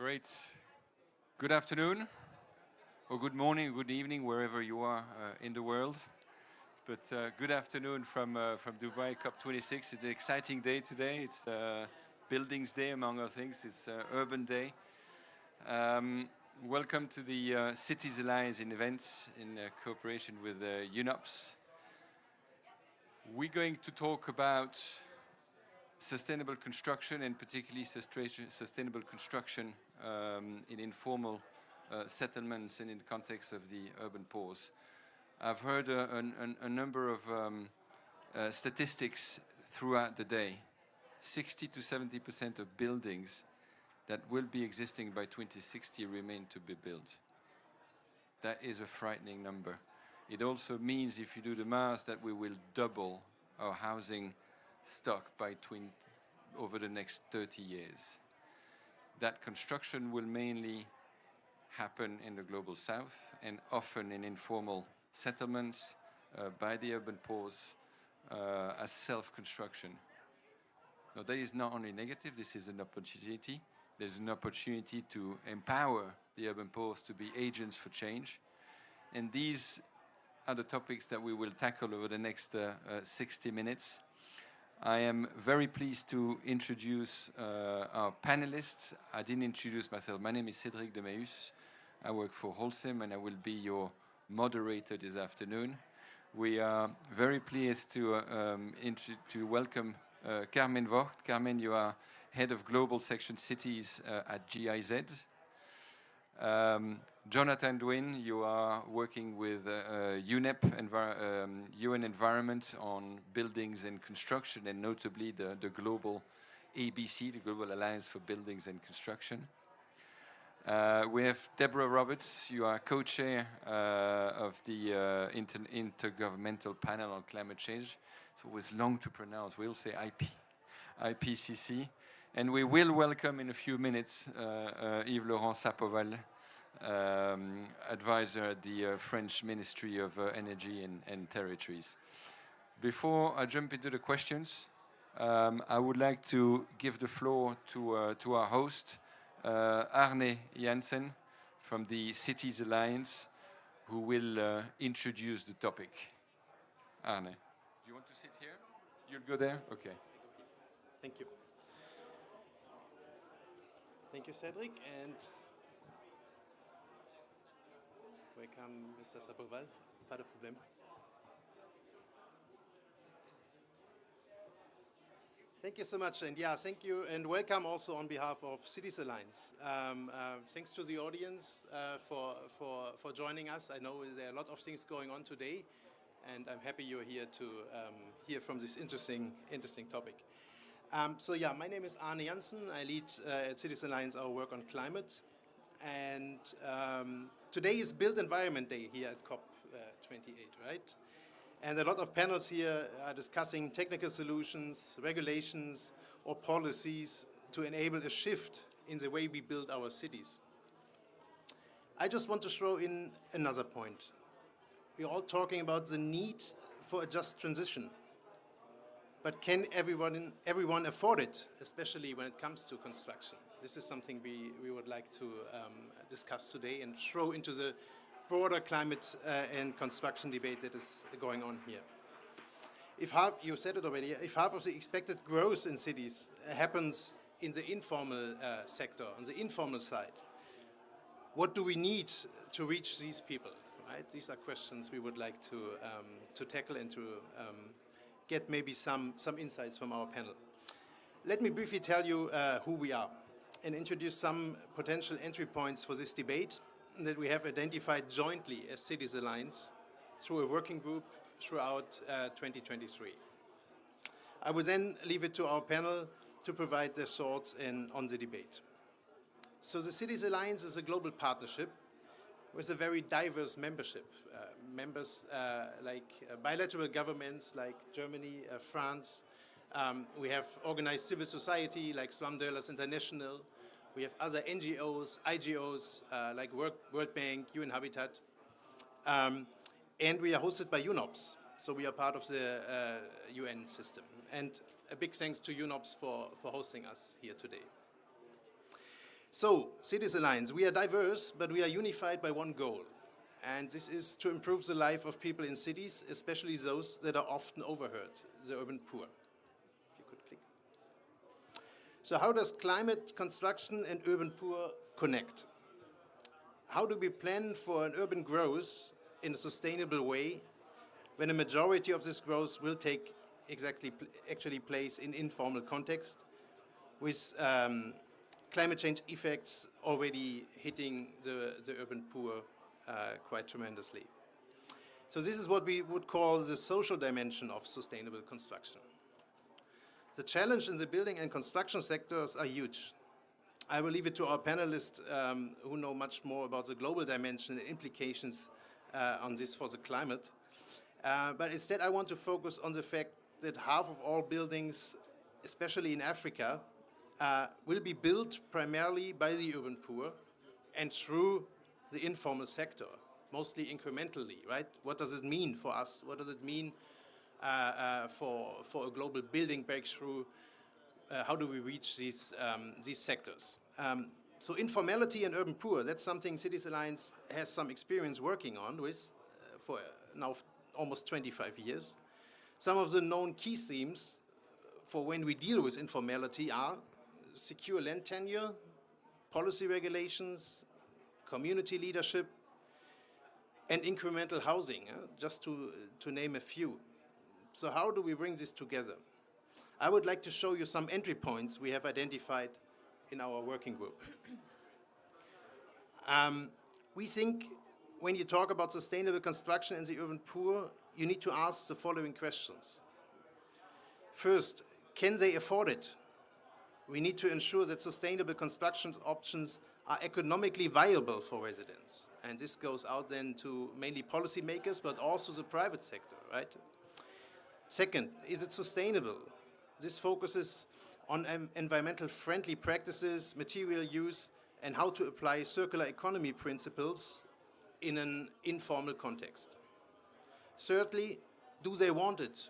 Great. Good afternoon, or good morning, or good evening, wherever you are in the world. But good afternoon from Dubai COP26. It's an exciting day today. It's Buildings Day, among other things. It's Urban Day. Welcome to the Cities Alliance event in cooperation with UNOPS. We're going to talk about sustainable construction, and particularly sustainable construction in informal settlements and in the context of the urban pores. I've heard a number of statistics throughout the day. 60 to 70% of buildings that will be existing by 2060 remain to be built. That is a frightening number. It also means, if you do the math, that we will double our housing stock by over the next 30 years. That construction will mainly happen in the global south and often in informal settlements by the urban pores as self-construction. Now, that is not only negative, this is an opportunity. There's an opportunity to empower the urban pores to be agents for change. And these are the topics that we will tackle over the next 60 minutes. I am very pleased to introduce our panelists. I didn't introduce myself. My name is Cédric de Meus. I work for Holcim, and I will be your moderator this afternoon. We are very pleased to welcome Carmen Vogt. Carmen, you are Head of Global Section Cities at GIZ. Jonathan Dwin, you are working with UNEP, UN Environment, on buildings and construction, and notably the global ABC, the Global Alliance for Buildings and Construction. We have Deborah Roberts. You are co-chair of the Intergovernmental Panel on Climate Change. It's always long to pronounce. We'll say IPCC. And we will welcome in a few minutes Yves-Laurent Sapoval, advisor at the French Ministry of Energy and Territories. Before I jump into the questions, I would like to give the floor to our host, Arne Jansen from the Cities Alliance, who will introduce the topic. Arne, do you want to sit here? You'll go there? Okay. Thank you. Thank you, Cédric, and welcome, Mr. Sapoval. Pas de problème. Thank you so much, and thank you, and welcome also on behalf of Cities Alliance. Thanks to the audience for joining us. I know there are a lot of things going on today, and I'm happy you're here to hear from this interesting topic. My name is Arne Jansen. I lead at Cities Alliance our work on climate. And today is Built Environment Day here at COP28, right? And a lot of panels here are discussing technical solutions, regulations, or policies to enable a shift in the way we build our cities. I just want to throw in another point. We're all talking about the need for a just transition. But can everyone afford it, especially when it comes to construction? This is something we would like to discuss today and throw into the broader climate and construction debate that is going on here. You said it already, if half of the expected growth in cities happens in the informal sector, on the informal side, what do we need to reach these people? Right? These are questions we would like to tackle and to get maybe some insights from our panel. Let me briefly tell you who we are and introduce some potential entry points for this debate that we have identified jointly as Cities Alliance through a working group throughout 2023. I will then leave it to our panel to provide their thoughts on the debate. So the Cities Alliance is a global partnership with a very diverse membership. Members like bilateral governments like Germany, France. We have organized civil society like Slum Dwellers International. We have other NGOs, IGOs like World Bank, UN Habitat. And we are hosted by UNOPS. So we are part of the UN system. And a big thanks to UNOPS for hosting us here today. So, Cities Alliance, we are diverse, but we are unified by one goal. And this is to improve the life of people in cities, especially those that are often overheard, the urban poor. If you could click. So how does climate construction and urban poor connect? How do we plan for an urban growth in a sustainable way when a majority of this growth will take actually place in informal context with climate change effects already hitting the urban poor quite tremendously. So this is what we would call the social dimension of sustainable construction. The challenge in the building and construction sectors are huge. I will leave it to our panelists who know much more about the global dimension and implications on this for the climate. But instead I want to focus on the fact that half of all buildings, especially in Africa, will be built primarily by the urban poor and through the informal sector, mostly incrementally, right? What does it mean for us? What does it mean for a global building breakthrough? How do we reach these sectors? So informality and urban poor, that's something Cities Alliance has some experience working on with for now almost 25 years. Some of the known key themes for when we deal with informality are secure land tenure, policy regulations, community leadership, and incremental housing, just to name a few. So how do we bring this together? I would like to show you some entry points we have identified in our working group. We think when you talk about sustainable construction in the urban poor, you need to ask the following questions. First, can they afford it? We need to ensure that sustainable construction options are economically viable for residents. And this goes out then to mainly policymakers, but also the private sector, right? Second, is it sustainable? This focuses on environmental friendly practices, material use, and how to apply circular economy principles in an informal context. Thirdly, do they want it?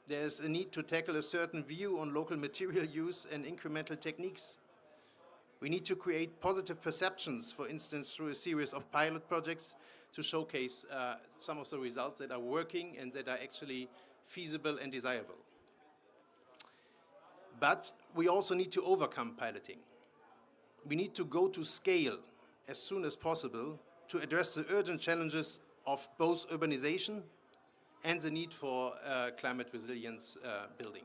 There's a need to tackle a certain view on local material use and incremental techniques. We need to create positive perceptions, for instance, through a series of pilot projects to showcase some of the results that are working and that are actually feasible and desirable. But we also need to overcome piloting. We need to go to scale as soon as possible to address the urgent challenges of both urbanization and the need for climate resilience building.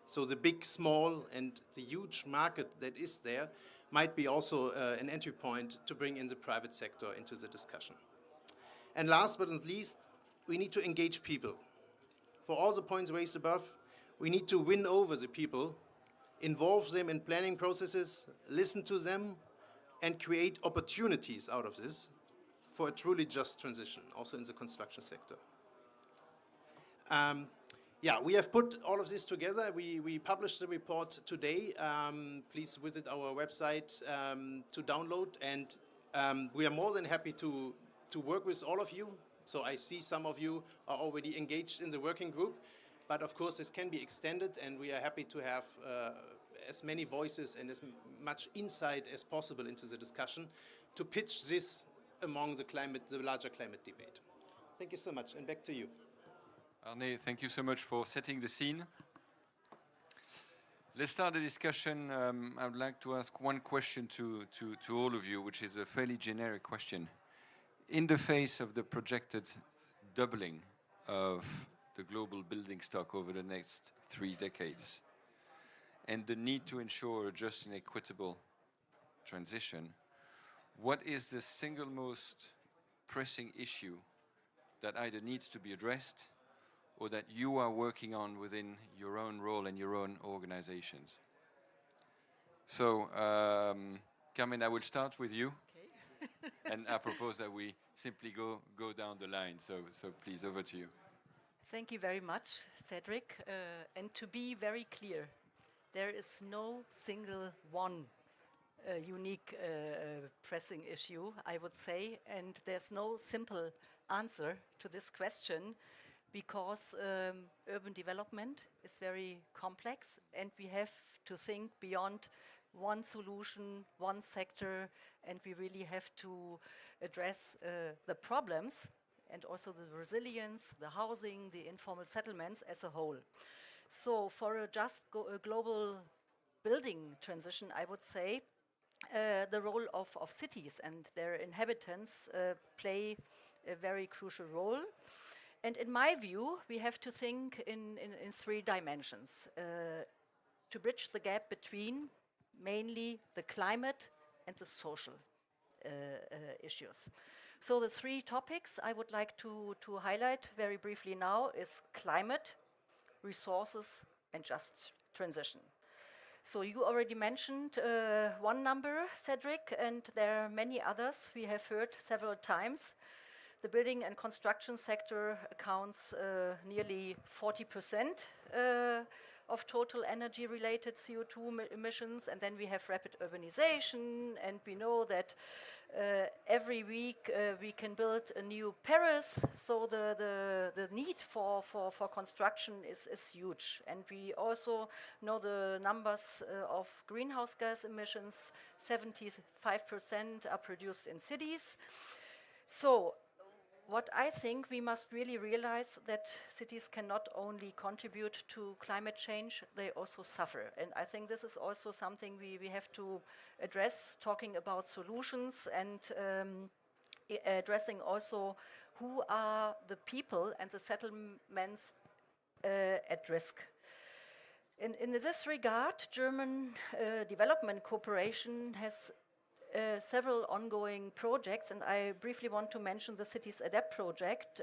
So the big, small, and the huge market that is there might be also an entry point to bring in the private sector into the discussion. And last but not least, we need to engage people. For all the points raised above, we need to win over the people, involve them in planning processes, listen to them, and create opportunities out of this for a truly just transition, also in the construction sector. Yeah, we have put all of this together. We published the report today. Please visit our website to download, and we are more than happy to work with all of you. So I see some of you are already engaged in the working group, but of course this can be extended, and we are happy to have as many voices and as much insight as possible into the discussion to pitch this among the larger climate debate. Thank you so much, and back to you. Arne, thank you so much for setting the scene. Let's start the discussion. I would like to ask one question to all of you, which is a fairly generic question. In the face of the projected doubling of the global building stock over the next 3 decades, and the need to ensure a just and equitable transition, what is the single most pressing issue that either needs to be addressed or that you are working on within your own role and your own organizations? So, Carmen, I will start with you. Okay. And I propose that we simply go down the line. So please, over to you. Thank you very much, Cedric. And to be very clear, there is no single one unique pressing issue, I would say, and there's no simple answer to this question, because urban development is very complex, and we have to think beyond one solution, one sector, and we really have to address the problems and also the resilience, the housing, the informal settlements as a whole. So for a just global building transition, I would say the role of cities and their inhabitants play a very crucial role. And in my view, we have to think in three dimensions to bridge the gap between mainly the climate and the social issues. So the three topics I would like to highlight very briefly now is climate, resources, and just transition. So you already mentioned one number, Cedric, and there are many others we have heard several times. The building and construction sector accounts nearly 40% of total energy-related CO2 emissions, and then we have rapid urbanization, and we know that every week we can build a new Paris, so the need for construction is huge. And we also know the numbers of greenhouse gas emissions, 75% are produced in cities. So what I think we must really realize that cities cannot only contribute to climate change, they also suffer. And I think this is also something we have to address, talking about solutions and addressing also who are the people and the settlements at risk. In this regard, German development cooperation has several ongoing projects, and I briefly want to mention the Cities Adapt project.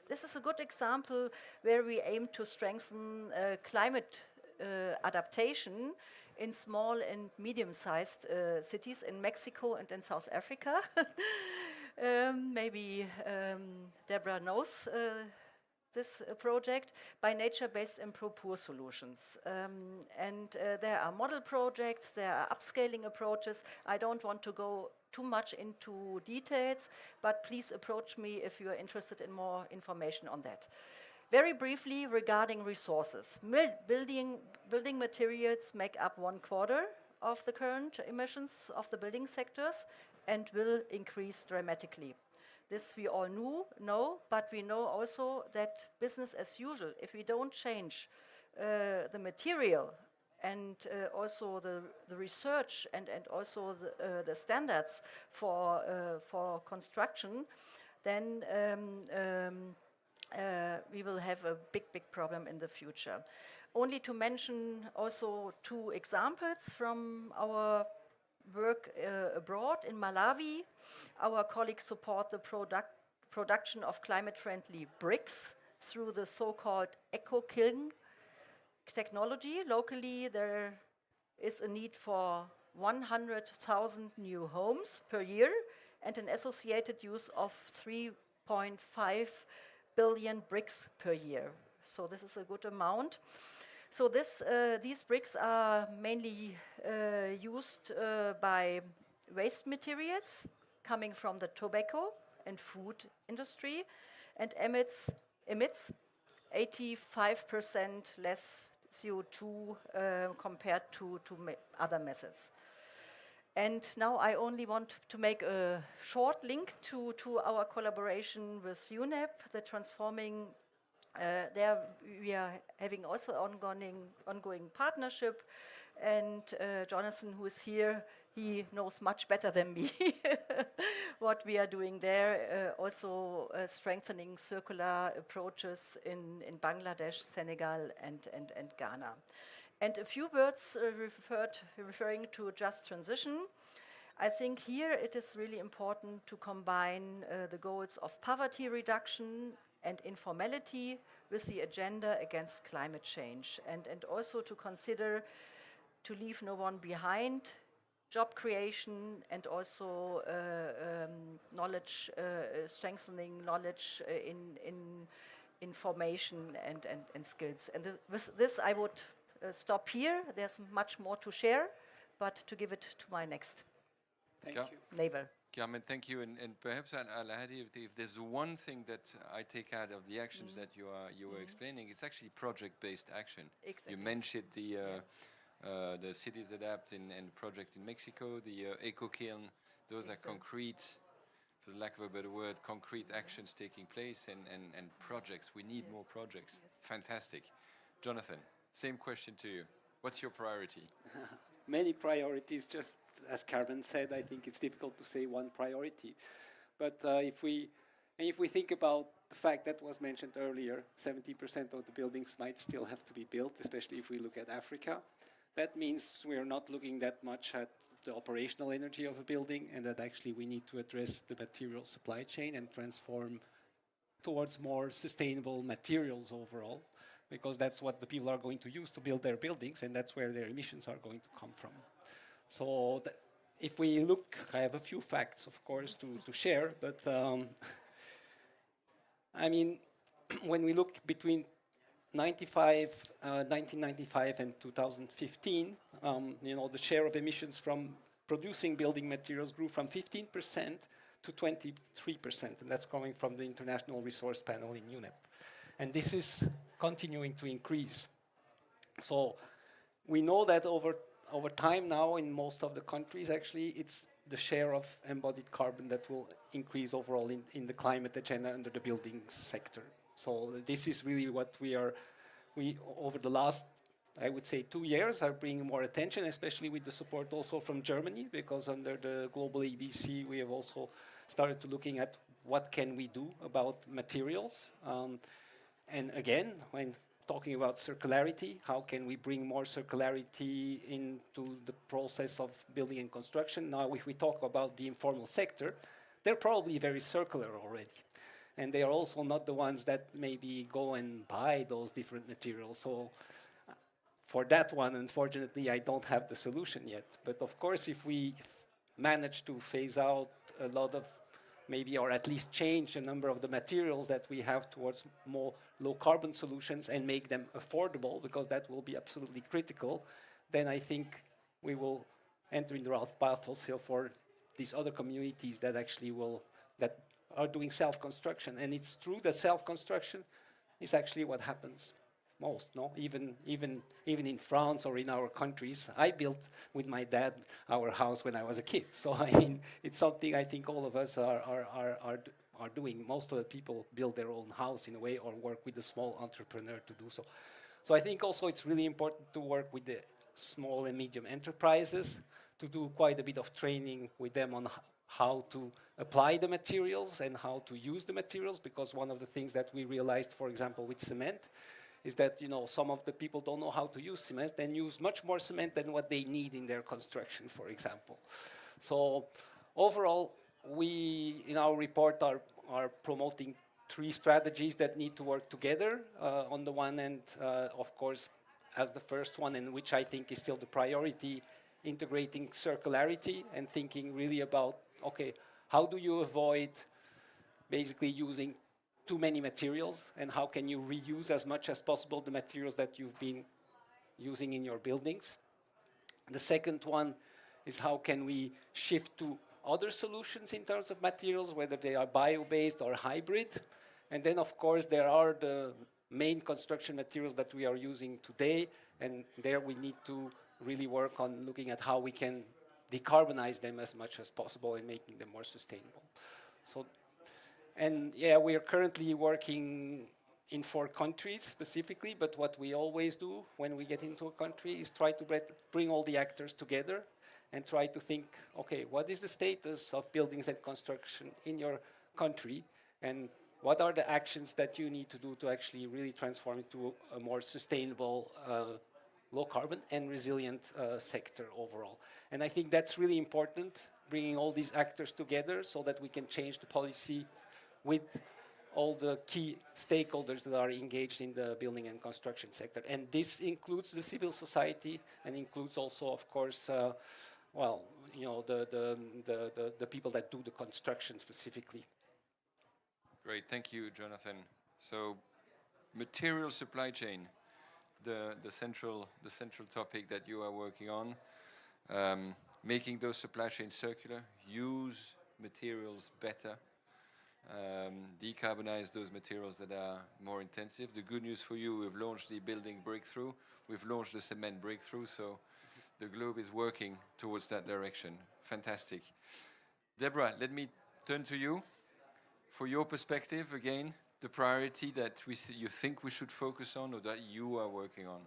This is a good example where we aim to strengthen climate adaptation in small and medium-sized cities in Mexico and in South Africa. Maybe Deborah knows this project by nature-based and poor solutions. There are model projects, there are upscaling approaches. I don't want to go too much into details, but please approach me if you are interested in more information on that. Very briefly regarding resources. Building materials make up 1/4 of the current emissions of the building sectors and will increase dramatically. This we all know, but we know also that business as usual, if we don't change the material and also the research and also the standards for construction, then we will have a big problem in the future. Only to mention also 2 examples from our work abroad in Malawi. Our colleagues support the production of climate-friendly bricks through the so-called eco-kiln technology. Locally, there is a need for 100,000 new homes per year and an associated use of 3.5 billion bricks per year. So this is a good amount. So these bricks are mainly used by waste materials coming from the tobacco and food industry and emits 85% less CO2 compared to other methods. And now I only want to make a short link to our collaboration with UNEP, the Transforming. There we are having also ongoing partnership, and Jonathan, who is here, he knows much better than me what we are doing there, also strengthening circular approaches in Bangladesh, Senegal, and Ghana. And a few words referring to just transition. I think here it is really important to combine the goals of poverty reduction and informality with the agenda against climate change, and also to consider to leave no one behind, job creation, and also knowledge, strengthening knowledge in information and skills. And with this I would stop here. There's much more to share, but to give it to my next neighbor. Carmen, thank you. And perhaps I'll add, if there's one thing that I take out of the actions that you were explaining, it's actually project-based action. Exactly. You mentioned the the Cities Adapt and project in Mexico, the eco kiln. Those are concrete, for the lack of a better word, concrete actions taking place and projects. We need more projects. Fantastic. Jonathan, same question to you. What's your priority? Many priorities, just as Carmen said. I think it's difficult to say one priority. But if we think about the fact that was mentioned earlier, 70% of the buildings might still have to be built, especially if we look at Africa. That means we're not looking that much at the operational energy of a building, and that actually we need to address the material supply chain and transform towards more sustainable materials overall, because that's what the people are going to use to build their buildings, and that's where their emissions are going to come from. So if we look, I have a few facts, of course, to share, but I mean, when we look between 1995 and 2015, the share of emissions from producing building materials grew from 15% to 23%, and that's coming from the International Resource Panel in UNEP. And this is continuing to increase. So we know that over time now in most of the countries, actually, it's the share of embodied carbon that will increase overall in the climate agenda under the building sector. So this is really what we over the last, I would say, 2 years are bringing more attention, especially with the support also from Germany, because under the global ABC, we have also started to looking at what can we do about materials. And again, when talking about circularity, how can we bring more circularity into the process of building and construction? Now, if we talk about the informal sector, they're probably very circular already. And they are also not the ones that maybe go and buy those different materials. So for that one, unfortunately, I don't have the solution yet. But of course, if we manage to phase out a lot of maybe, or at least change a number of the materials that we have towards more low carbon solutions and make them affordable, because that will be absolutely critical, then I think we will enter in the right path also for these other communities that actually that are doing self-construction. And it's true that self-construction is actually what happens most, no? Even in France or in our countries. I built with my dad our house when I was a kid. So I mean, it's something I think all of us are doing. Most of the people build their own house in a way, or work with a small entrepreneur to do so. So I think also it's really important to work with the small and medium enterprises, to do quite a bit of training with them on how to apply the materials and how to use the materials, because one of the things that we realized, for example, with cement, is that some of the people don't know how to use cement and use much more cement than what they need in their construction, for example. So overall, we in our report are promoting 3 strategies that need to work together. On the one end, of course, as the first one, and which I think is still the priority, integrating circularity and thinking really about, okay, how do you avoid basically using too many materials, and how can you reuse as much as possible the materials that you've been using in your buildings? The second one is how can we shift to other solutions in terms of materials, whether they are bio-based or hybrid. And then, of course, there are the main construction materials that we are using today, and there we need to really work on looking at how we can decarbonize them as much as possible and making them more sustainable. So, and yeah, we are currently working in 4 countries specifically, but what we always do when we get into a country is try to bring all the actors together and try to think, okay, what is the status of buildings and construction in your country, and what are the actions that you need to do to actually really transform it to a more sustainable, low carbon and resilient sector overall. And I think that's really important, bringing all these actors together so that we can change the policy with all the key stakeholders that are engaged in the building and construction sector. And this includes the civil society, and includes also, of course, the people that do the construction specifically. Great, thank you, Jonathan. So, material supply chain, the central topic that you are working on, making those supply chains circular, use materials better, decarbonize those materials that are more intensive. The good news for you, we've launched the building breakthrough, we've launched the cement breakthrough, so the globe is working towards that direction. Fantastic. Deborah, let me turn to you for your perspective again, the priority that you think we should focus on or that you are working on.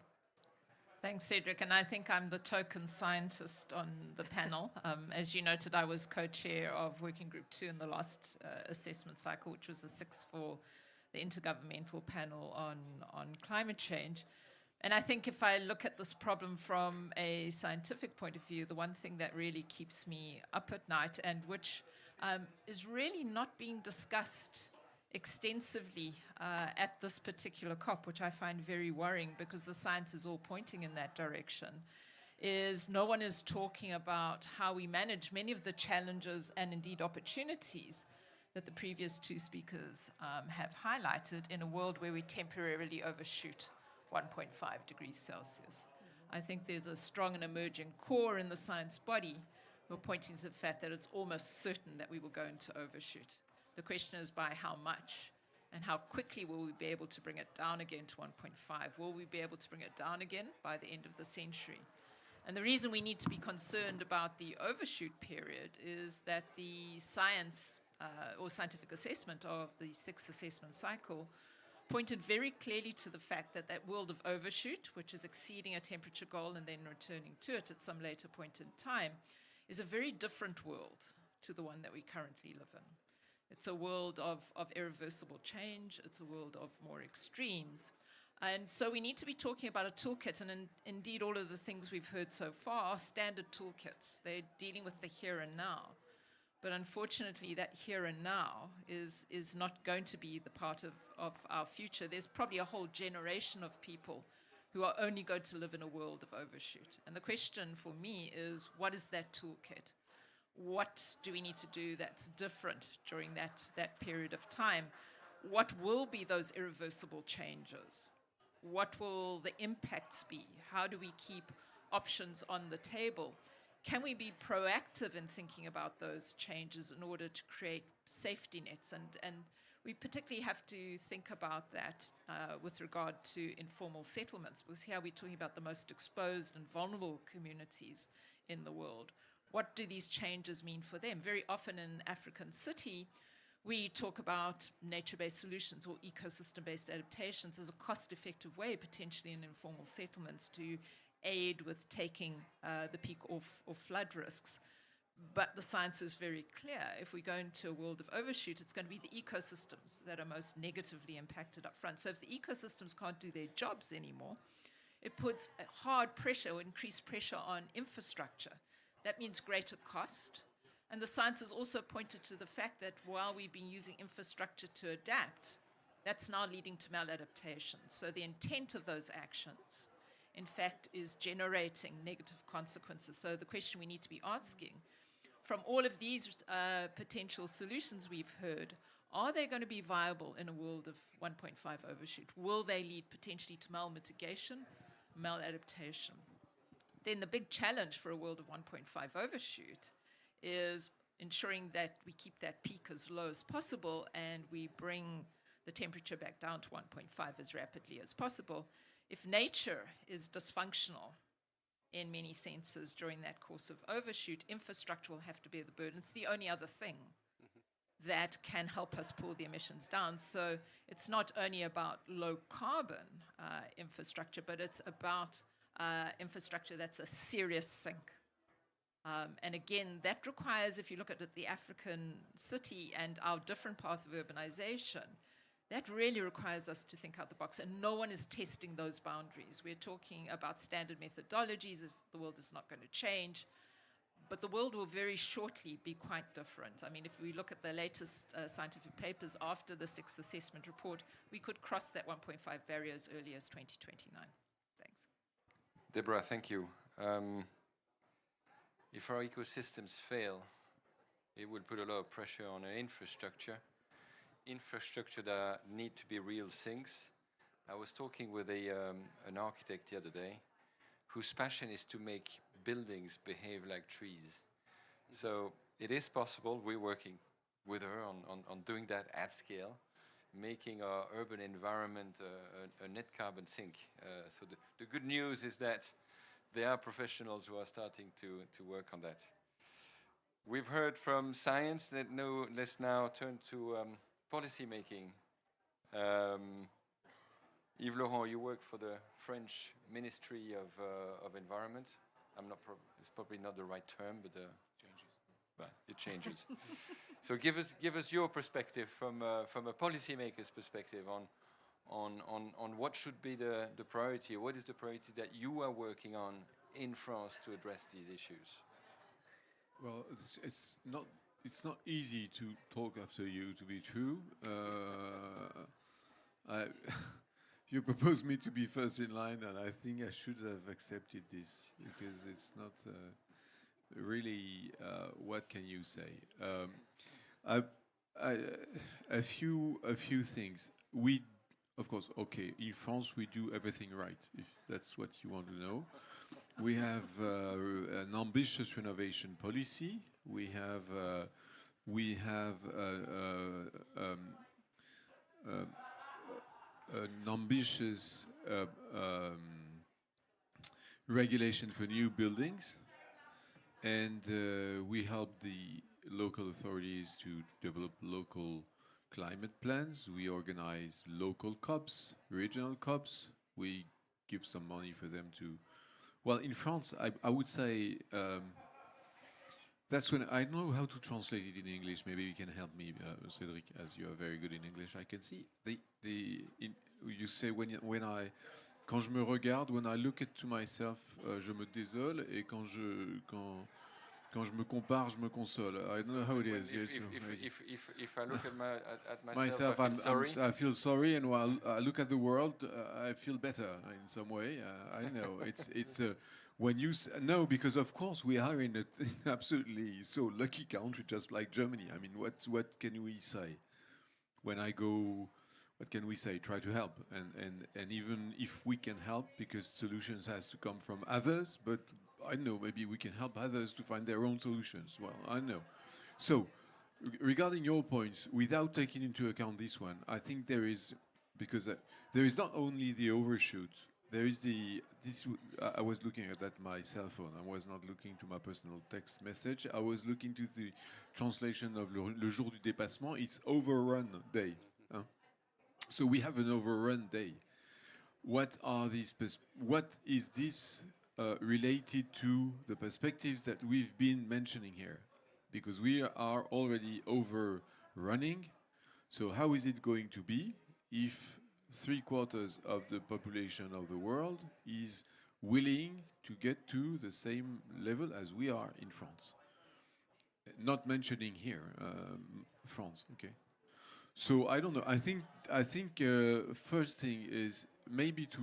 Thanks, Cedric. And I think I'm the token scientist on the panel. As you noted, I was co-chair of Working Group 2 in the last assessment cycle, which was the 6th for the Intergovernmental Panel on Climate Change. And I think if I look at this problem from a scientific point of view, the one thing that really keeps me up at night and which is really not being discussed extensively at this particular COP, which I find very worrying because the science is all pointing in that direction, is no one is talking about how we manage many of the challenges and indeed opportunities that the previous two speakers have highlighted in a world where we temporarily overshoot 1.5 degrees Celsius. I think there's a strong and emerging core in the science body who are pointing to the fact that it's almost certain that we will go into overshoot. The question is by how much and how quickly will we be able to bring it down again to 1.5? Will we be able to bring it down again by the end of the century? And the reason we need to be concerned about the overshoot period is that the science or scientific assessment of the 6th assessment cycle pointed very clearly to the fact that that world of overshoot, which is exceeding a temperature goal and then returning to it at some later point in time, is a very different world to the one that we currently live in. It's a world of irreversible change. It's a world of more extremes. And so we need to be talking about a toolkit. And indeed, all of the things we've heard so far are standard toolkits. They're dealing with the here and now. But unfortunately, that here and now is not going to be the part of our future. There's probably a whole generation of people who are only going to live in a world of overshoot. And the question for me is, what is that toolkit? What do we need to do that's different during that period of time? What will be those irreversible changes? What will the impacts be? How do we keep options on the table? Can we be proactive in thinking about those changes in order to create safety nets? And we particularly have to think about that with regard to informal settlements, because here we're talking about the most exposed and vulnerable communities in the world. What do these changes mean for them? Very often in African city, we talk about nature-based solutions or ecosystem-based adaptations as a cost-effective way, potentially in informal settlements, to aid with taking the peak off flood risks. But the science is very clear. If we go into a world of overshoot, it's going to be the ecosystems that are most negatively impacted up front. So if the ecosystems can't do their jobs anymore, it puts hard pressure or increased pressure on infrastructure. That means greater cost. And the science has also pointed to the fact that while we've been using infrastructure to adapt, that's now leading to maladaptation. So the intent of those actions, in fact, is generating negative consequences. So the question we need to be asking, from all of these potential solutions we've heard, are they going to be viable in a world of 1.5 overshoot? Will they lead potentially to malmitigation, maladaptation? Then the big challenge for a world of 1.5 overshoot is ensuring that we keep that peak as low as possible and we bring the temperature back down to 1.5 as rapidly as possible. If nature is dysfunctional in many senses during that course of overshoot, infrastructure will have to bear the burden. It's the only other thing that can help us pull the emissions down. So it's not only about low carbon infrastructure, but it's about infrastructure that's a serious sink. And again, that requires, if you look at it, the African city and our different path of urbanization, that really requires us to think out the box. And no one is testing those boundaries. We're talking about standard methodologies if the world is not going to change. But the world will very shortly be quite different. I mean, if we look at the latest scientific papers after the 6th assessment report, we could cross that 1.5 barrier as early as 2029. Thanks. Deborah, thank you. If our ecosystems fail, it will put a lot of pressure on our infrastructure that need to be real sinks. I was talking with an architect the other day whose passion is to make buildings behave like trees. So it is possible, we're working with her on doing that at scale, making our urban environment a net carbon sink. So the good news is that there are professionals who are starting to work on that. We've heard from science that let's now turn to policy making. Yves Laurent, you work for the French Ministry of Environment. It's probably not the right term, but it changes. So give us your perspective from a policymaker's perspective on what should be the priority. What is the priority that you are working on in France to address these issues? Well, it's not easy to talk after you, to be true. You proposed me to be first in line, and I think I should have accepted this because it's not really. What can you say? A few things. Of course, okay. In France, we do everything right. If that's what you want to know, we have an ambitious renovation policy. We have an ambitious regulation for new buildings, and we help the local authorities to develop local climate plans. We organize local COPs, regional COPs. We give some money for them to. Well, in France, I would say that's when I don't know how to translate it in English. Maybe you can help me, Cédric, as you are very good in English. I can see you say quand je me regarde, when I look to myself, je me désole, et quand je me compare, je me console. I don't know how it is. If I look at myself, I feel sorry, and while I look at the world, I feel better in some way. I know it's when you no, because of course we are in an absolutely so lucky country, just like Germany. I mean, what can we say? When I go, what can we say? Try to help, and even if we can help, because solutions has to come from others, but I know maybe we can help others to find their own solutions. Well, I know. So, regarding your points, without taking into account this one, I think there is, because there is not only the overshoot, there is I was looking at my cell phone. I was not looking to my personal text message. I was looking to the translation of le jour du dépassement. It's overrun day. So we have an overrun day. What is this related to the perspectives that we've been mentioning here? Because we are already overrunning. So how is it going to be if 3/4 of the population of the world is willing to get to the same level as we are in France? Not mentioning here France, okay? So I don't know. I think first thing is maybe to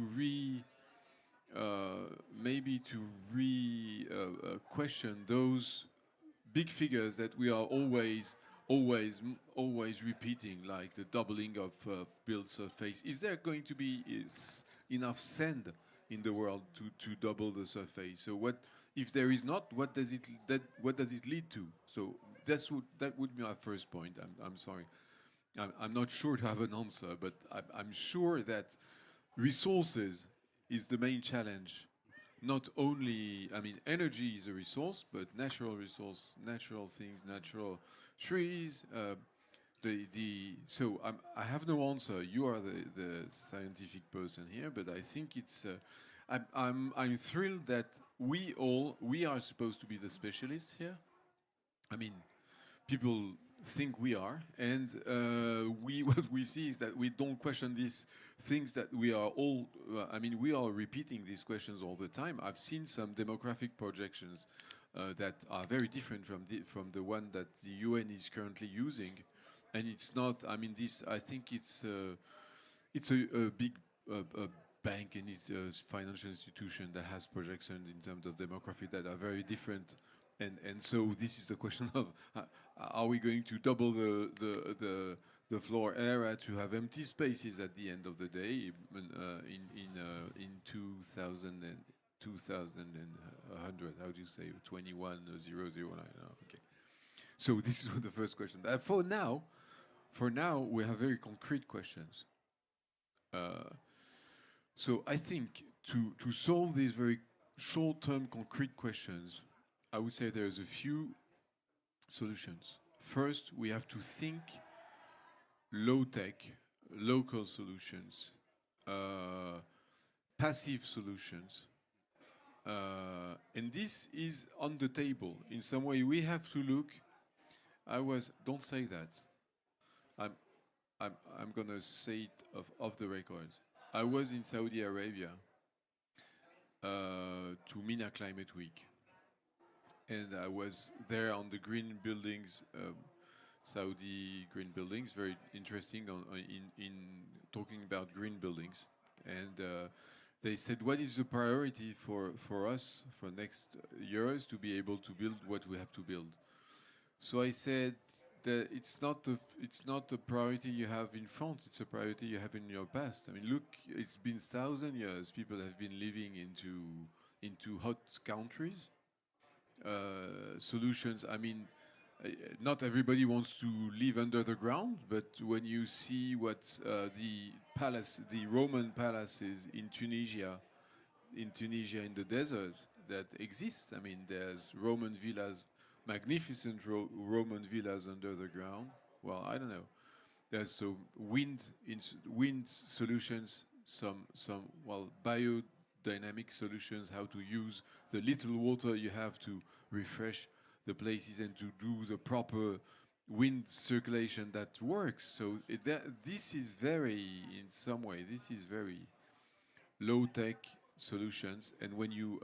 question those big figures that we are always repeating, like the doubling of built surface. Is there going to be enough sand in the world to double the surface? So what if there is not? What does it lead to? So that would be my first point. I'm sorry. I'm not sure to have an answer, but I'm sure that resources is the main challenge. Not only, I mean, energy is a resource, but natural resource, natural things, natural trees. So I have no answer. You are the scientific person here, but I think it's. I'm thrilled that we are supposed to be the specialists here. I mean, people think we are, and what we see is that we don't question these things that we are all. We are repeating these questions all the time. I've seen some demographic projections that are very different from the one that the UN is currently using, and it's not. I mean, this. I think it's a big bank and it's a financial institution that has projections in terms of demography that are very different. And so this is the question of are we going to double the floor area to have empty spaces at the end of the day in 2100? How do you say 21009? Okay. So this is the first question. For now, we have very concrete questions. So I think to solve these very short-term concrete questions, I would say there's a few solutions. First, we have to think low-tech, local solutions, passive solutions. And this is on the table. In some way, we have to look. Don't say that. I'm gonna say it off the record. I was in Saudi Arabia to MENA Climate Week, and I was there on the green buildings, Saudi green buildings. Very interesting in talking about green buildings, and they said, what is the priority for us for next years to be able to build what we have to build? So I said that it's not a priority you have in front, it's a priority you have in your past. I mean, look, it's been 1,000 years people have been living into hot countries. Solutions, I mean, not everybody wants to live under the ground, but when you see what the Roman palaces in Tunisia in the desert that exist, I mean, there's Roman villas, magnificent Roman villas under the ground. Well, I don't know. There's so wind solutions, some biodynamic solutions, how to use the little water you have to refresh the places and to do the proper wind circulation that works. So this is very, in some way, this is very low-tech solutions. And when you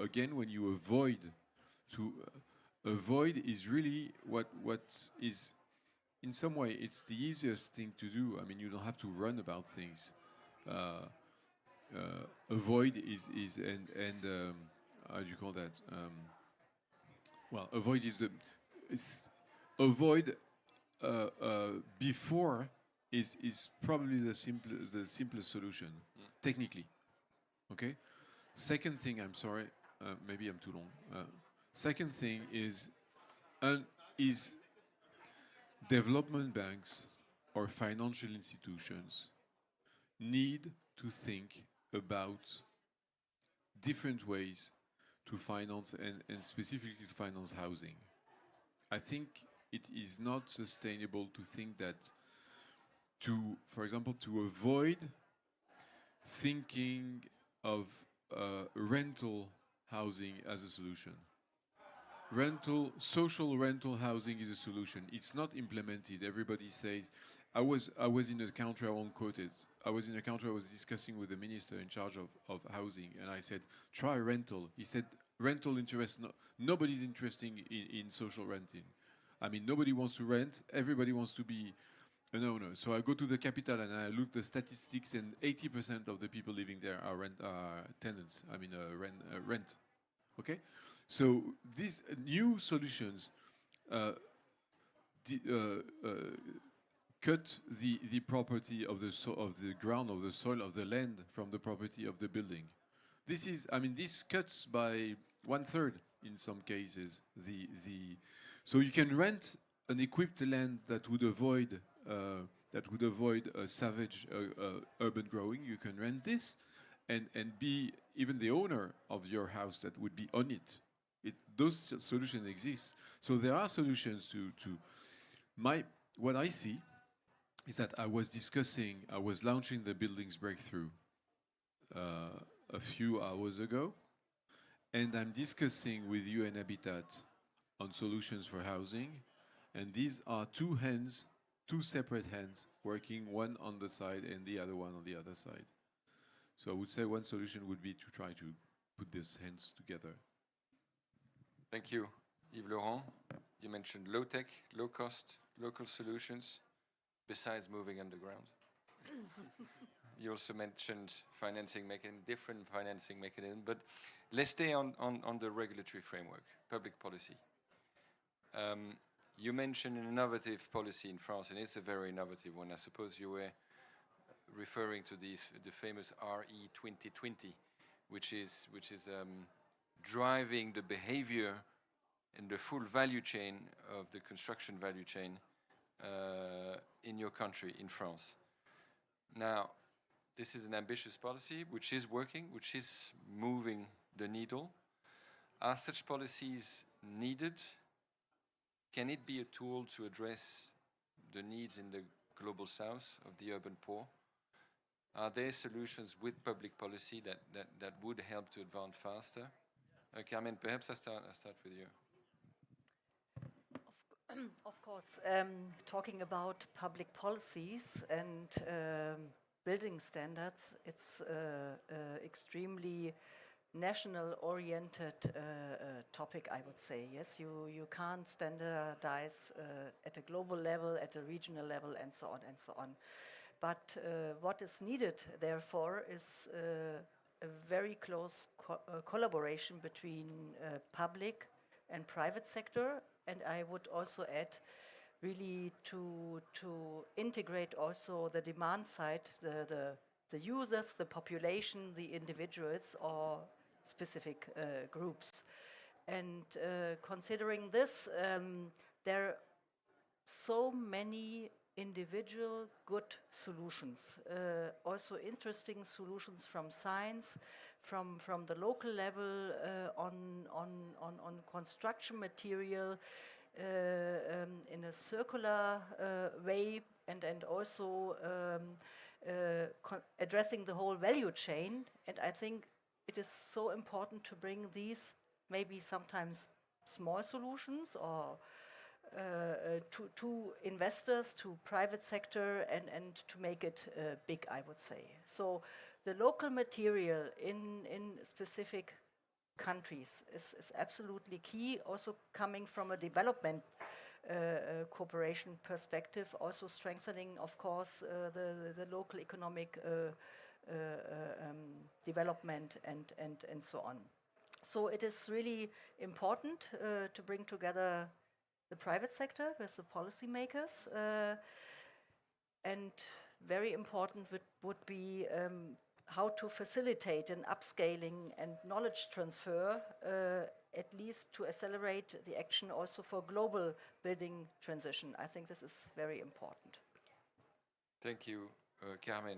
avoid avoid is really what is, in some way, it's the easiest thing to do. I mean, you don't have to run about things. Avoid is how do you call that? Well, avoid avoid before is probably the simplest solution, technically. Okay. Second thing, I'm sorry, maybe I'm too long. Second thing is development banks or financial institutions need to think about different ways to finance and specifically to finance housing. I think it is not sustainable to think that for example, to avoid thinking of rental housing as a solution. Social rental housing is a solution. It's not implemented. Everybody says, I was in a country, I won't quote it. I was in a country, I was discussing with the minister in charge of housing, and I said, try rental. He said, rental interest, nobody's interested in social renting. I mean, nobody wants to rent, everybody wants to be an owner. So I go to the capital and I look the statistics, and 80% of the people living there are tenants. I mean, rent. Okay, so these new solutions cut the property of the ground, of the soil, of the land from the property of the building. This cuts by 1/3 in some cases. So you can rent an equipped land that would avoid a savage urban growing. You can rent this, and be even the owner of your house that would be on it. Those solutions exist. So there are solutions to what I see is that I was launching the buildings breakthrough a few hours ago, and I'm discussing with UN Habitat on solutions for housing, and these are two separate hands working, one on the side and the other one on the other side. So I would say one solution would be to try to put these hands together. Thank you. Yves Laurent, you mentioned low-tech, low-cost, local solutions, besides moving underground. You also mentioned different financing mechanism, but let's stay on the regulatory framework, public policy. You mentioned an innovative policy in France, and it's a very innovative one. I suppose you were referring to the famous RE 2020, which is driving the behavior in the full value chain of the construction value chain in your country, in France. Now, this is an ambitious policy which is working, which is moving the needle. Are such policies needed? Can it be a tool to address the needs in the global south of the urban poor? Are there solutions with public policy that would help to advance faster? Carmen, perhaps I start with you. Of course, talking about public policies and building standards, it's extremely national-oriented topic, I would say. Yes, you can't standardize at a global level, at a regional level, and so on and so on. But what is needed, therefore, is a very close collaboration between public and private sector, and I would also add really to integrate also the demand side, the users, the population, the individuals or specific groups. And considering this, there are so many individual good solutions, also interesting solutions from science, from the local level on construction material in a circular way, and also addressing the whole value chain. And I think it is so important to bring these maybe sometimes small solutions or to investors, to private sector, and to make it big, I would say. So the local material in specific countries is absolutely key, also coming from a development cooperation perspective, also strengthening, of course, the local economic development and so on. So it is really important to bring together the private sector with the policymakers, and very important would be how to facilitate an upscaling and knowledge transfer, at least to accelerate the action also for global building transition. I think this is very important. Thank you, Carmen.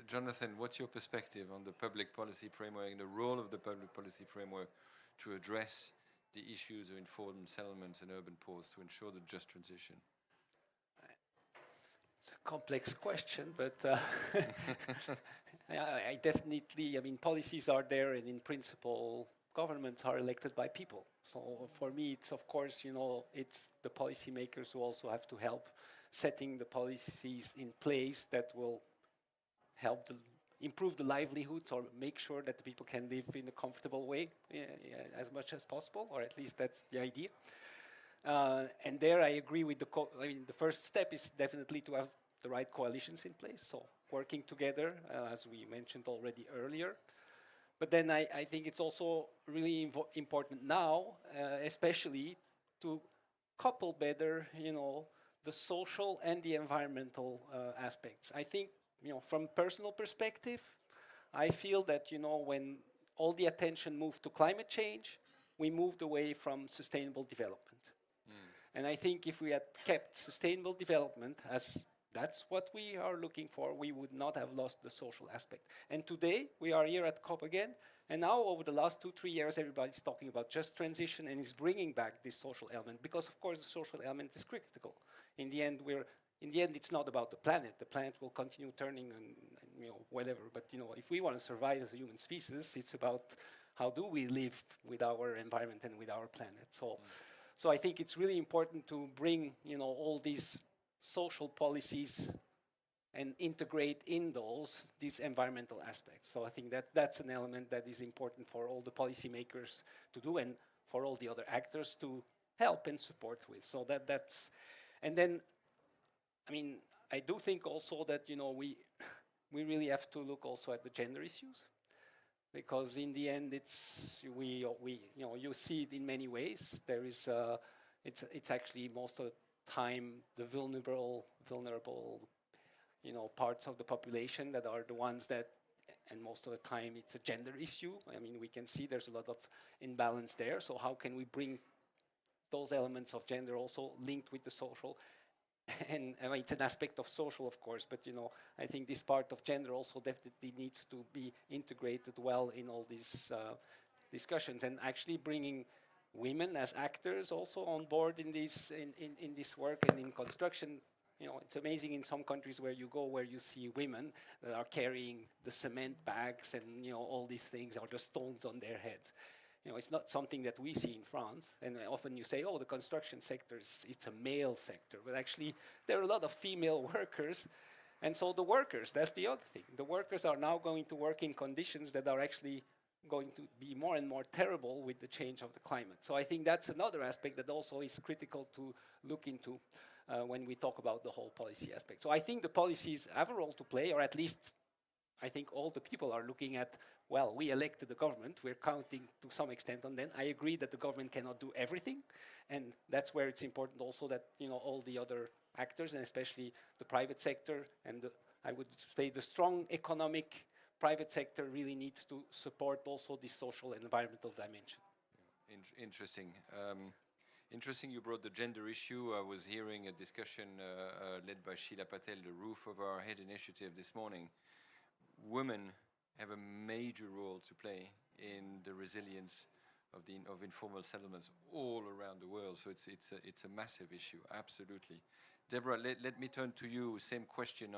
Jonathan, what's your perspective on the public policy framework and the role of the public policy framework to address the issues of informal settlements and urban poors to ensure the just transition? It's a complex question, but I definitely, I mean, policies are there, and in principle, governments are elected by people. So for me, it's of course, you know, it's the policymakers who also have to help setting the policies in place that will help improve the livelihoods or make sure that the people can live in a comfortable way as much as possible, or at least that's the idea. And there I agree with I mean, the first step is definitely to have the right coalitions in place, so working together, as we mentioned already earlier. But then I think it's also really important now, especially to couple better, you know, the social and the environmental aspects. I think, you know, from personal perspective, I feel that, you know, when all the attention moved to climate change, we moved away from sustainable development. And I think if we had kept sustainable development as that's what we are looking for, we would not have lost the social aspect. And today, we are here at COP again, and now over the last 2-3 years, everybody's talking about just transition and is bringing back this social element, because of course the social element is critical. In the end, it's not about the planet. The planet will continue turning and you know, whatever. But you know, if we want to survive as a human species, it's about how do we live with our environment and with our planet. So I think it's really important to bring, you know, all these social policies and integrate in these environmental aspects. So I think that's an element that is important for all the policymakers to do and for all the other actors to help and support with. So that's, and then, I mean, I do think also that, you know, we really have to look also at the gender issues, because in the end, it's we you know, you see it in many ways. There is it's actually most of the time the vulnerable you know, parts of the population that are the ones that, and most of the time it's a gender issue. I mean, we can see there's a lot of imbalance there. So how can we bring those elements of gender also linked with the social. And I mean, it's an aspect of social, of course, but I think this part of gender also definitely needs to be integrated well in all these discussions, and actually bringing women as actors also on board in this work and in construction. It's amazing in some countries where you go, where you see women that are carrying the cement bags and all these things, or the stones on their heads. It's not something that we see in France. And often you say, oh, the construction sector, it's a male sector. But actually, there are a lot of female workers. And so the workers, that's the other thing. The workers are now going to work in conditions that are actually going to be more and more terrible with the change of the climate. So I think that's another aspect that also is critical to look into when we talk about the whole policy aspect. So I think the policies have a role to play, or at least I think all the people are looking at, well, we elected the government, we're counting to some extent on them. I agree that the government cannot do everything, and that's where it's important also that all the other actors, and especially the private sector, and I would say the strong economic private sector really needs to support also the social and environmental dimension. Interesting. Interesting you brought the gender issue. I was hearing a discussion led by Sheila Patel, the Roof Over Our Head initiative this morning. Women have a major role to play in the resilience of informal settlements all around the world. So it's a massive issue, absolutely. Deborah, let me turn to you. Same question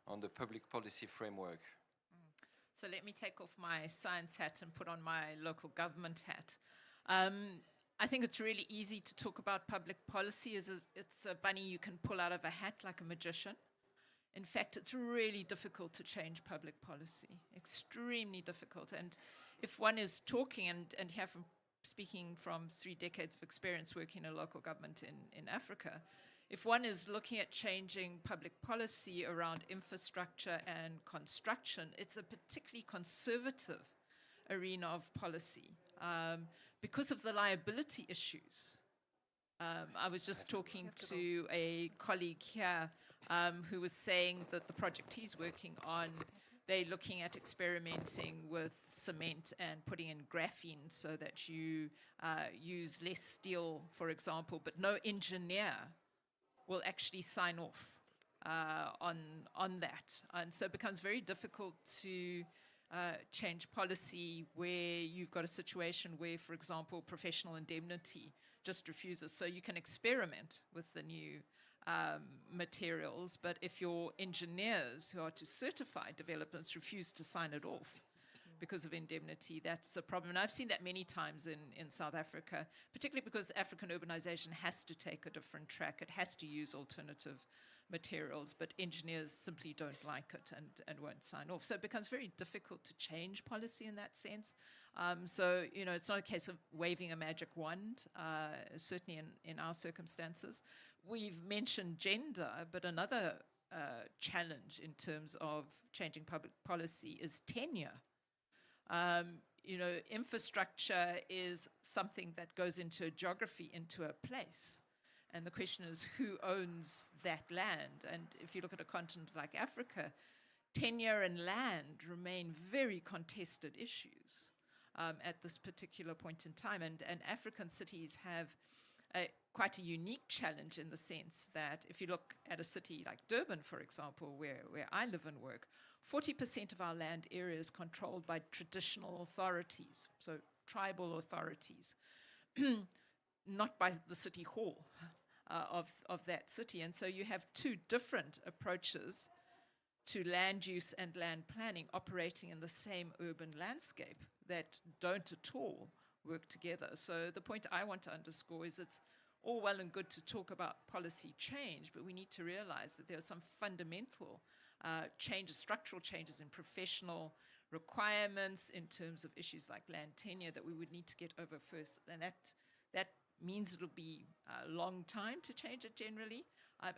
on the public policy framework. So let me take off my science hat and put on my local government hat. I think it's really easy to talk about public policy. It's a bunny you can pull out of a hat like a magician. In fact, it's really difficult to change public policy, extremely difficult. And if one is talking, and here from speaking from 3 decades of experience working in a local government in Africa, if one is looking at changing public policy around infrastructure and construction, it's a particularly conservative arena of policy because of the liability issues. I was just talking to a colleague here who was saying that the project he's working on, they're looking at experimenting with cement and putting in graphene so that you use less steel, for example, but no engineer will actually sign off on that. And so it becomes very difficult to change policy where you've got a situation where, for example, professional indemnity just refuses. So you can experiment with the new materials, but if your engineers who are to certify developments refuse to sign it off because of indemnity, that's a problem. And I've seen that many times in South Africa, particularly because African urbanization has to take a different track. It has to use alternative materials, but engineers simply don't like it and won't sign off. So it becomes very difficult to change policy in that sense. So, it's not a case of waving a magic wand, certainly in our circumstances. We've mentioned gender, but another challenge in terms of changing public policy is tenure. Infrastructure is something that goes into a geography, into a place. And the question is, who owns that land? And if you look at a continent like Africa, tenure and land remain very contested issues at this particular point in time. And African cities have quite a unique challenge in the sense that if you look at a city like Durban, for example, where I live and work, 40% of our land area is controlled by traditional authorities, so tribal authorities, not by the city hall of that city. And so you have two different approaches to land use and land planning operating in the same urban landscape that don't at all work together. So the point I want to underscore is it's all well and good to talk about policy change, but we need to realize that there are some fundamental changes, structural changes in professional requirements in terms of issues like land tenure that we would need to get over first. And that means it'll be a long time to change it generally.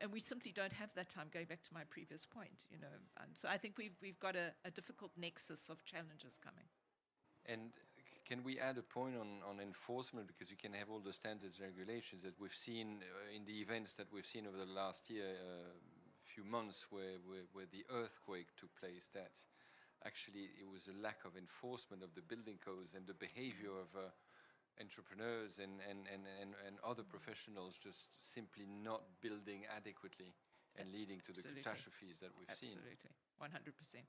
And we simply don't have that time, going back to my previous point, And so I think we've got a difficult nexus of challenges coming. And can we add a point on enforcement? Because you can have all the standards and regulations that we've seen in the events that we've seen over the last year, few months where the earthquake took place, that actually it was a lack of enforcement of the building codes and the behavior of entrepreneurs and other professionals just simply not building adequately and leading to the Absolutely. catastrophes that we've seen. Absolutely. 100%.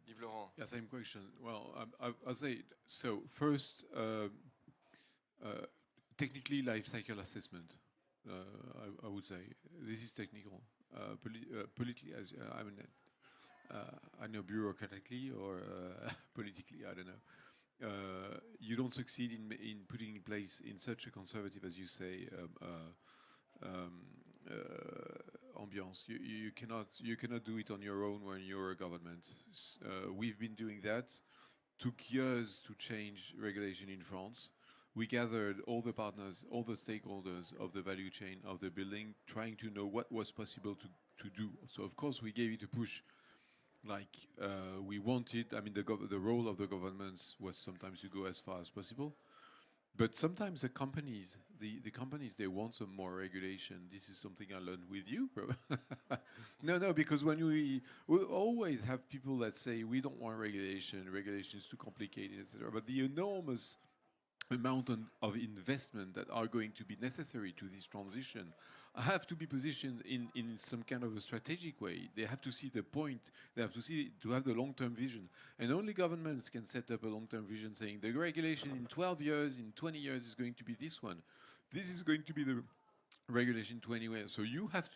Yves Laurent. Yeah, same question. Well, I'll say, so first, technically life cycle assessment, I would say. This is technical. Politically, as I mean, I know bureaucratically or politically, I don't know. You don't succeed in putting in place in such a conservative, as you say, ambiance. You cannot do it on your own when you're a government. We've been doing that. Took years to change regulation in France. We gathered all the partners, all the stakeholders of the value chain of the building, trying to know what was possible to do. So of course we gave it a push, like we wanted. I mean, the role of the governments was sometimes to go as far as possible. But sometimes the companies, they want some more regulation. This is something I learned with you. No, because when we always have people that say we don't want regulation is too complicated, etc. But the enormous amount of investment that are going to be necessary to this transition have to be positioned in some kind of a strategic way. They have to see the point. They have to have the long-term vision. And only governments can set up a long-term vision saying the regulation in 12 years, in 20 years is going to be this one. This is going to be the regulation 20 years. So you have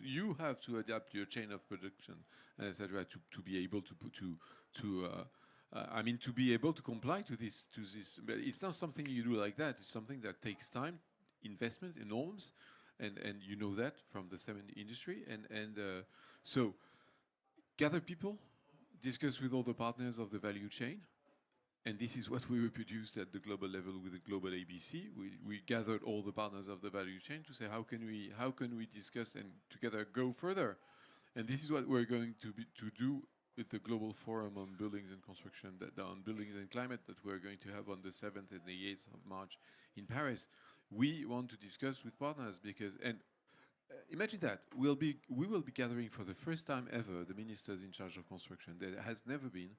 to adapt your chain of production, etc., to be able to be able to comply to this. But it's not something you do like that. It's something that takes time, investment, norms, and you know that from the cement industry. So gather people, discuss with all the partners of the value chain, and this is what we reproduced at the global level with the global ABC. We gathered all the partners of the value chain to say how can we discuss and together go further, and this is what we're going to do with the Global Forum on Buildings and Construction, on Buildings and Climate, that we're going to have on the 7th and the 8th of March in Paris. We want to discuss with partners because, imagine that, we will be gathering for the first time ever the ministers in charge of construction. There has never been,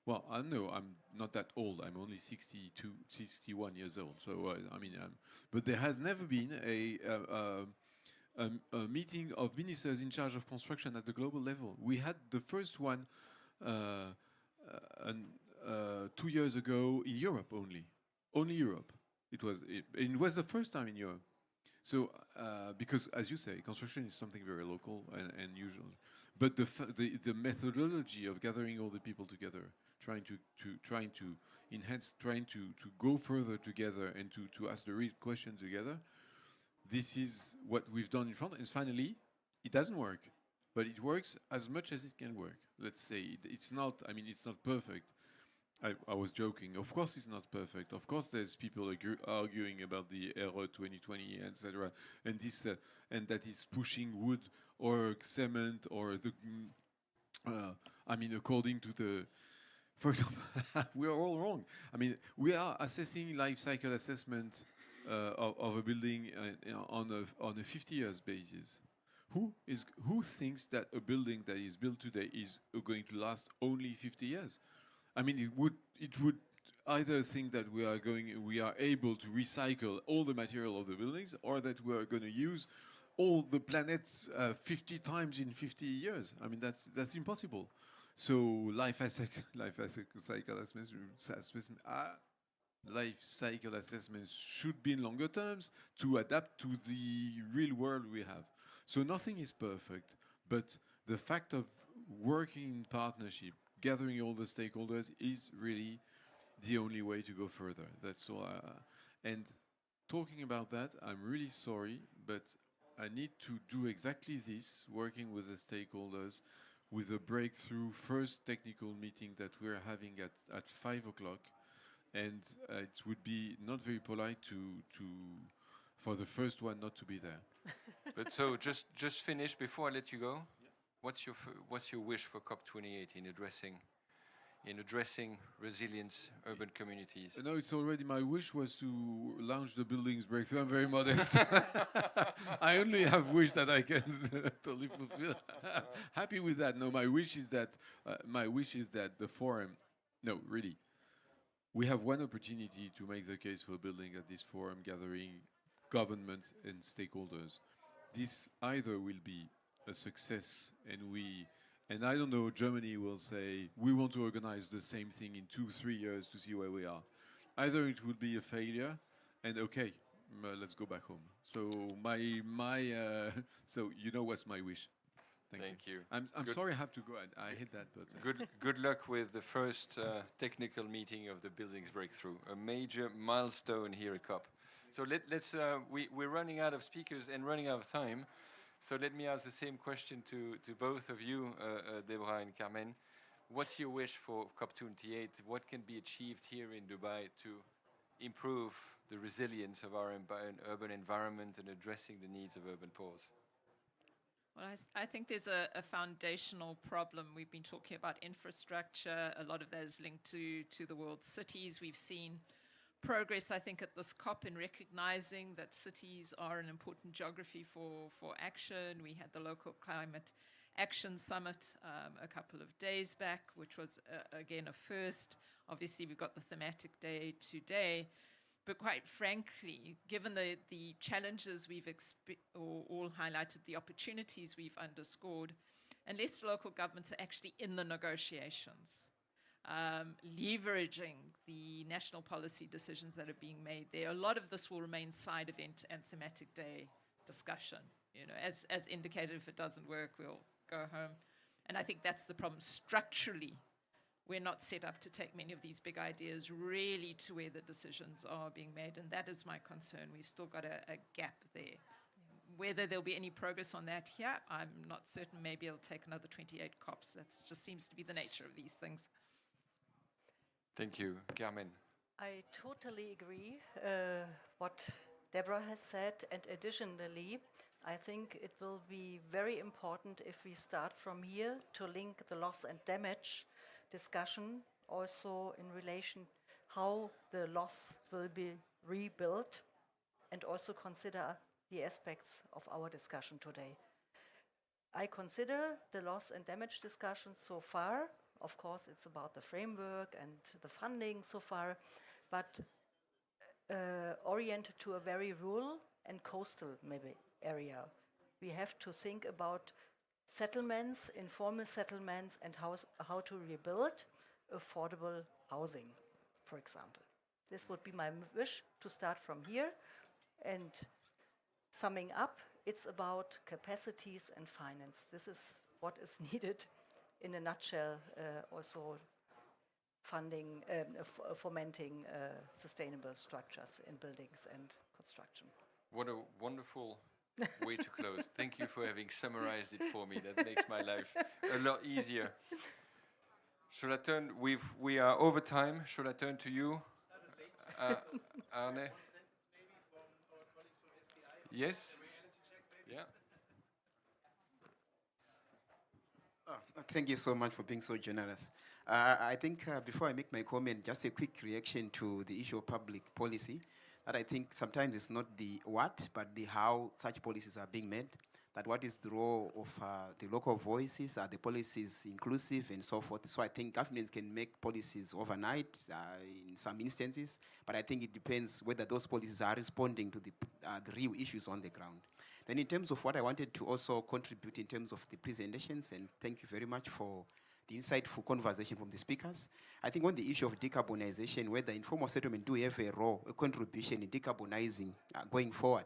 well, I don't know, I'm not that old, I'm only 61 years old, so but there has never been a meeting of ministers in charge of construction at the global level. We had the first one 2 years ago in Europe only Europe. It was the first time in Europe. So because, as you say, construction is something very local and usual, but the methodology of gathering all the people together, trying to enhance, trying to go further together and to ask the real question together. This is what we've done in France, and finally, it doesn't work, but it works as much as it can work. Let's say it's not perfect. I was joking. Of course, it's not perfect. Of course, there's people arguing about the error 2020, etc., and this and that is pushing wood or cement or the. According to the. For example, we are all wrong. We are assessing life cycle assessment of a building on a 50 years basis. Who thinks that a building that is built today is going to last only 50 years? It would either think that we are able to recycle all the material of the buildings, or that we are going to use all the planets 50 times in 50 years. That's impossible. So life cycle assessments should be in longer terms to adapt to the real world we have. So nothing is perfect, but the fact of working in partnership, gathering all the stakeholders, is really the only way to go further. That's all. And talking about that, I'm really sorry, but I need to do exactly this, working with the stakeholders, with a breakthrough first technical meeting that we're having at 5 o'clock. And it would be not very polite for the first one not to be there. But so just finish before I let you go. Yeah. What's your wish for COP28 in addressing resilience urban communities? No, it's already my wish was to launch the buildings breakthrough. I'm very modest. I only have wish that I can totally fulfill. Happy with that. No, my wish is that the forum. No, really. we have one opportunity to make the case for building at this forum, gathering government and stakeholders. This either will be a success, and I don't know, Germany will say, we want to organize the same thing in 2-3 years to see where we are. Either it will be a failure, and okay, let's go back home. So so you know what's my wish. Thank you. I'm sorry I have to go. I hate that, but Good luck with the first technical meeting of the buildings breakthrough, a major milestone here at COP. So we're running out of speakers and running out of time. So let me ask the same question to both of you, Deborah and Carmen. What's your wish for COP28? What can be achieved here in Dubai to improve the resilience of our urban environment and addressing the needs of urban pores? Well, I think there's a foundational problem. We've been talking about infrastructure. A lot of that is linked to the world's cities. We've seen progress, I think, at this COP in recognizing that cities are an important geography for action. We had the local climate action summit a couple of days back, which was, again, a first. Obviously, we've got the thematic day today. But quite frankly, given the challenges we've all highlighted, the opportunities we've underscored, unless local governments are actually in the negotiations, leveraging the national policy decisions that are being made there, a lot of this will remain side event and thematic day discussion. As indicated, if it doesn't work, we'll go home. And I think that's the problem. Structurally, we're not set up to take many of these big ideas really to where the decisions are being made, and that is my concern. We've still got a gap there. Whether there'll be any progress on that here, I'm not certain. Maybe it'll take another 28 COPs. That just seems to be the nature of these things. Thank you. Carmen. I totally agree what Deborah has said, and additionally, I think it will be very important if we start from here to link the loss and damage discussion also in relation how the loss will be rebuilt, and also consider the aspects of our discussion today. I consider the loss and damage discussion so far, of course it's about the framework and the funding so far, but oriented to a very rural and coastal maybe area. We have to think about settlements, informal settlements, and how to rebuild affordable housing, for example. This would be my wish, to start from here. And summing up, it's about capacities and finance. This is what is needed in a nutshell, also funding, fomenting sustainable structures in buildings and construction. What a wonderful way to close. Thank you for having summarized it for me. That makes my life a lot easier. Should I turn? We are over time. Should I turn to you, Arne? Yes. Yeah. Thank you so much for being so generous. I think before I make my comment, just a quick reaction to the issue of public policy. That I think sometimes it's not the what, but the how such policies are being made. That what is the role of the local voices, are the policies inclusive and so forth. So I think governments can make policies overnight in some instances, but I think it depends whether those policies are responding to the real issues on the ground. Then in terms of what I wanted to also contribute in terms of the presentations, and thank you very much for the insightful conversation from the speakers. I think on the issue of decarbonization, whether informal settlement do have a role, a contribution in decarbonizing going forward.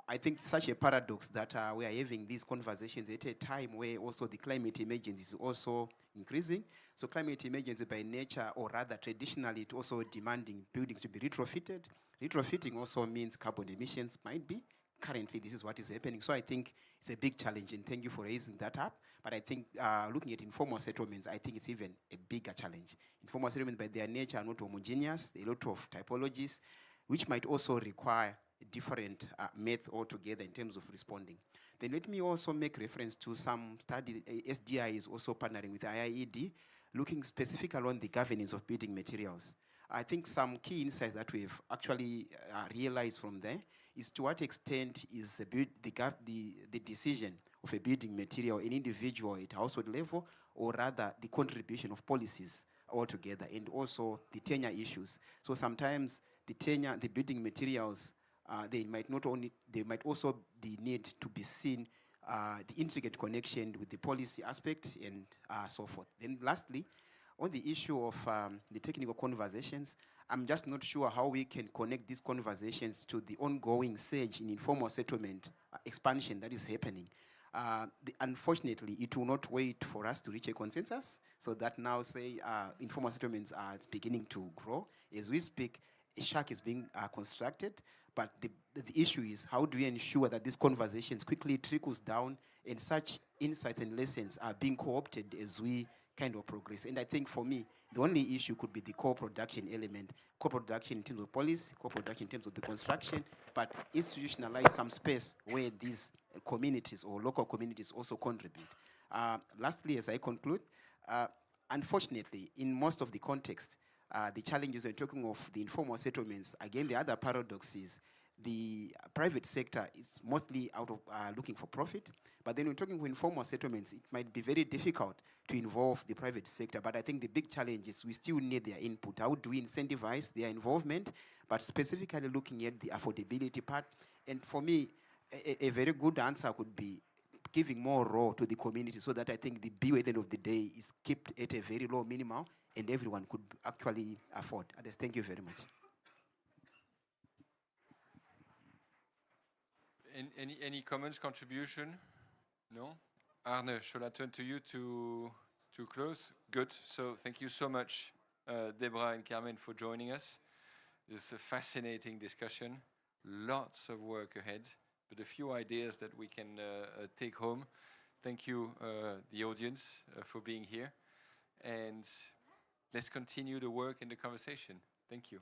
I think it's such a paradox that we are having these conversations at a time where also the climate emergency is also increasing. So climate emergency by nature, or rather traditionally, it also demanding buildings to be retrofitted. Retrofitting also means carbon emissions might be. Currently, this is what is happening. So I think it's a big challenge, and thank you for raising that up. But I think looking at informal settlements, I think it's even a bigger challenge. Informal settlements by their nature are not homogeneous. There are a lot of typologies, which might also require a different method altogether in terms of responding. Then let me also make reference to some study. SDI is also partnering with IIED, looking specifically on the governance of building materials. I think some key insights that we've actually realized from there is to what extent is the decision of a building material an individual at household level, or rather the contribution of policies altogether, and also the tenure issues. So sometimes the tenure, the building materials, they might also be need to be seen, the intricate connection with the policy aspect and so forth. Then lastly, on the issue of the technical conversations, I'm just not sure how we can connect these conversations to the ongoing surge in informal settlement expansion that is happening. Unfortunately, it will not wait for us to reach a consensus, so that now, say, informal settlements are beginning to grow. As we speak, a shack is being constructed, but the issue is, how do we ensure that these conversations quickly trickles down and such insights and lessons are being co-opted as we kind of progress? And I think for me, the only issue could be the co-production element, co-production in terms of policy, co-production in terms of the construction, but institutionalize some space where these communities or local communities also contribute. Lastly, as I conclude, unfortunately, in most of the context, the challenges when talking of the informal settlements, again, the other paradox is the private sector is mostly out of looking for profit. But then when talking of informal settlements, it might be very difficult to involve the private sector. But I think the big challenge is we still need their input. How do we incentivize their involvement? But specifically looking at the affordability part. And for me, a very good answer could be giving more role to the community, so that I think the bill at the end of the day is kept at a very low minimum and everyone could actually afford. Others, thank you very much. Any comments, contribution? No? Arne, shall I turn to you to close? Good. So thank you so much, Deborah and Carmen, for joining us. It's a fascinating discussion. Lots of work ahead, but a few ideas that we can take home. Thank you, the audience, for being here. And let's continue the work and the conversation. Thank you.